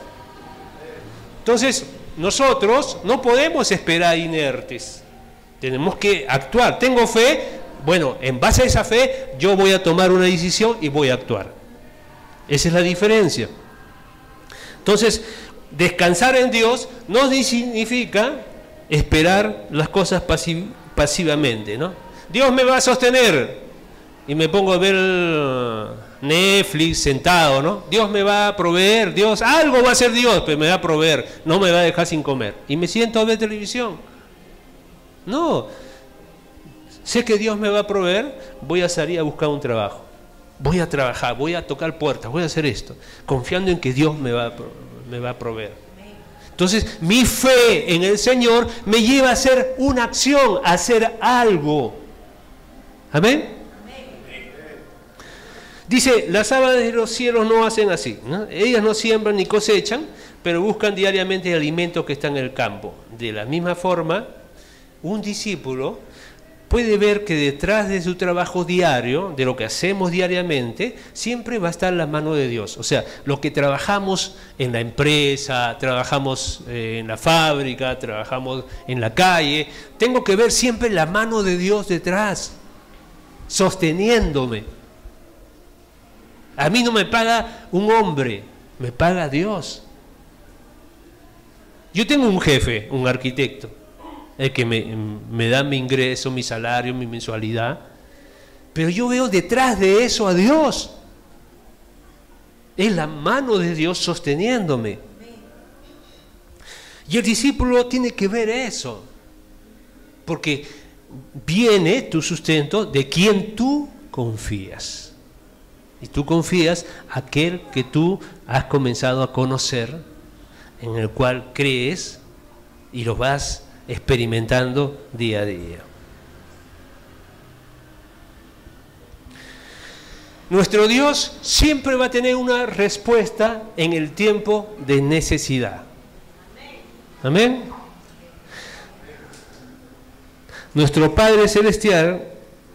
Speaker 1: Entonces, nosotros no podemos esperar inertes, tenemos que actuar. Tengo fe, bueno, en base a esa fe, yo voy a tomar una decisión y voy a actuar. Esa es la diferencia. Entonces, descansar en Dios no significa esperar las cosas pasivamente, ¿no? Dios me va a sostener y me pongo a ver Netflix sentado, ¿no? Dios me va a proveer, Dios, algo va a hacer Dios, pero me va a proveer, no me va a dejar sin comer. Y me siento a ver televisión. No, sé que Dios me va a proveer, voy a salir a buscar un trabajo, voy a trabajar, voy a tocar puertas, voy a hacer esto, confiando en que Dios me va a proveer. Entonces, mi fe en el Señor me lleva a hacer una acción, a hacer algo. ¿Amén? Dice, las aves de los cielos no hacen así, ¿no? Ellas no siembran ni cosechan, pero buscan diariamente el alimento que está en el campo. De la misma forma, un discípulo puede ver que detrás de su trabajo diario, de lo que hacemos diariamente, siempre va a estar la mano de Dios. O sea, lo que trabajamos en la empresa, trabajamos en la fábrica, trabajamos en la calle, tengo que ver siempre la mano de Dios detrás, sosteniéndome. A mí no me paga un hombre, me paga Dios. Yo tengo un jefe, un arquitecto, el que me da mi ingreso, mi salario, mi mensualidad, pero yo veo detrás de eso a Dios. Es la mano de Dios sosteniéndome. Y el discípulo tiene que ver eso, porque viene tu sustento de quien tú confías. Y tú confías aquel que tú has comenzado a conocer, en el cual crees y lo vas experimentando día a día. Nuestro Dios siempre va a tener una respuesta en el tiempo de necesidad. Amén. Nuestro Padre Celestial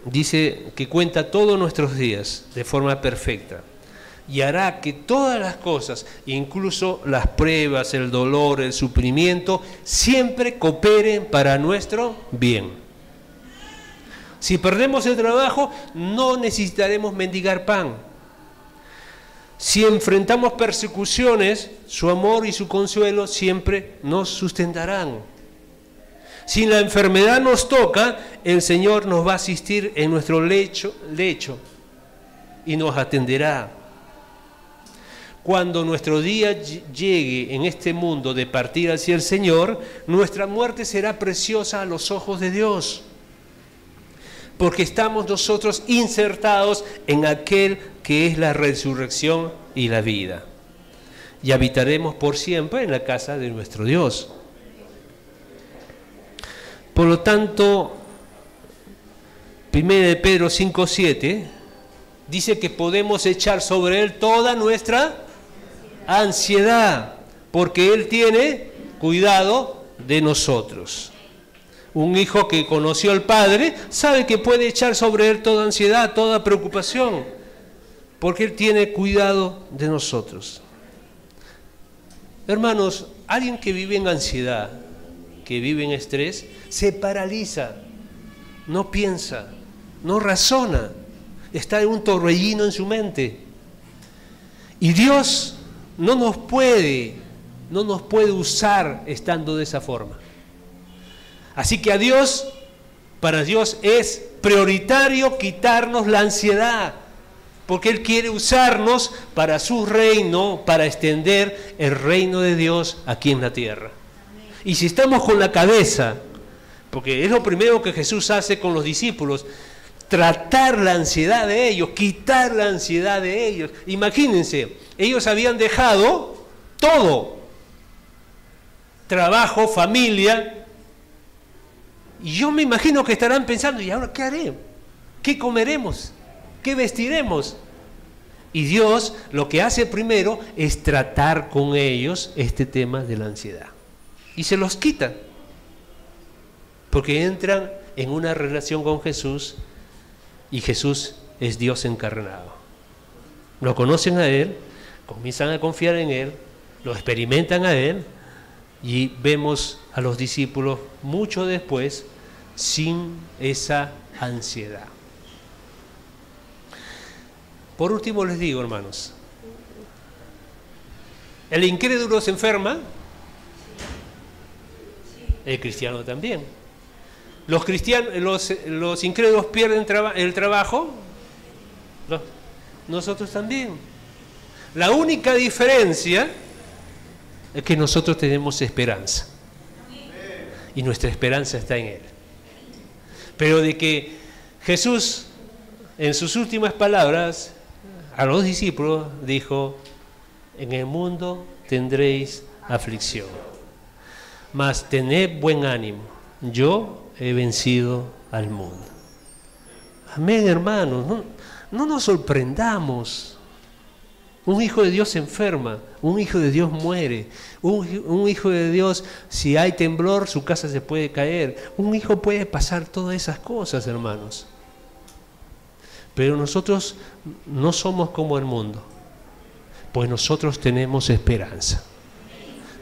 Speaker 1: dice que cuenta todos nuestros días de forma perfecta y hará que todas las cosas, incluso las pruebas, el dolor, el sufrimiento, siempre cooperen para nuestro bien. Si perdemos el trabajo, no necesitaremos mendigar pan. Si enfrentamos persecuciones, su amor y su consuelo siempre nos sustentarán. Si la enfermedad nos toca, el Señor nos va a asistir en nuestro lecho y nos atenderá. Cuando nuestro día llegue en este mundo de partir hacia el Señor, nuestra muerte será preciosa a los ojos de Dios, porque estamos nosotros insertados en aquel que es la resurrección y la vida, y habitaremos por siempre en la casa de nuestro Dios. Por lo tanto, 1 Pedro 5:7 dice que podemos echar sobre Él toda nuestra ansiedad, porque Él tiene cuidado de nosotros. Un hijo que conoció al Padre sabe que puede echar sobre Él toda ansiedad, toda preocupación, porque Él tiene cuidado de nosotros. Hermanos, alguien que vive en ansiedad, que vive en estrés, se paraliza, no piensa, no razona, está en un torbellino en su mente. Y Dios no nos puede usar estando de esa forma. Así que para Dios es prioritario quitarnos la ansiedad, porque Él quiere usarnos para su reino, para extender el reino de Dios aquí en la tierra. Y si estamos con la cabeza, porque es lo primero que Jesús hace con los discípulos, tratar la ansiedad de ellos, quitar la ansiedad de ellos. Imagínense, ellos habían dejado todo, trabajo, familia, y yo me imagino que estarán pensando, ¿y ahora qué haré? ¿Qué comeremos? ¿Qué vestiremos? Y Dios lo que hace primero es tratar con ellos este tema de la ansiedad. Y se los quita, porque entran en una relación con Jesús, y Jesús es Dios encarnado. Lo conocen a Él, comienzan a confiar en Él, lo experimentan a Él, y vemos a los discípulos mucho después sin esa ansiedad. Por último les digo, hermanos, El incrédulo se enferma, el cristiano también. Los incrédulos pierden el trabajo, nosotros también. La única diferencia es que nosotros tenemos esperanza. Y nuestra esperanza está en Él. Pero de que Jesús, en sus últimas palabras, a los discípulos dijo: en el mundo tendréis aflicción, mas tened buen ánimo, yo he vencido al mundo. Amén, hermanos, no nos sorprendamos. Un hijo de Dios se enferma, un hijo de Dios muere, un hijo de Dios, si hay temblor, su casa se puede caer, un hijo puede pasar todas esas cosas, hermanos. Pero nosotros no somos como el mundo, pues nosotros tenemos esperanza.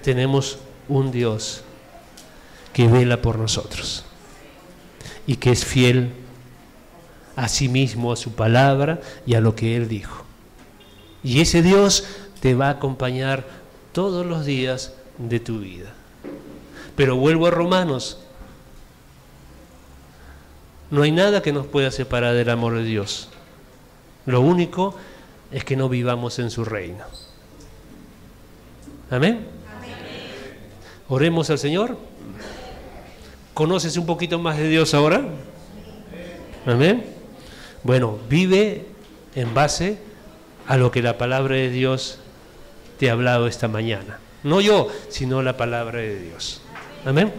Speaker 1: Tenemos un Dios que vela por nosotros y que es fiel a sí mismo, a su palabra y a lo que Él dijo. Y ese Dios te va a acompañar todos los días de tu vida. Pero vuelvo a Romanos. No hay nada que nos pueda separar del amor de Dios. Lo único es que no vivamos en su reino. ¿Amén? Oremos al Señor. ¿Conoces un poquito más de Dios ahora? Amén. Bueno, vive en base a lo que la palabra de Dios te ha hablado esta mañana. No yo, sino la palabra de Dios. Amén.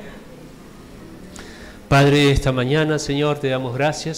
Speaker 1: Padre, esta mañana, Señor, te damos gracias.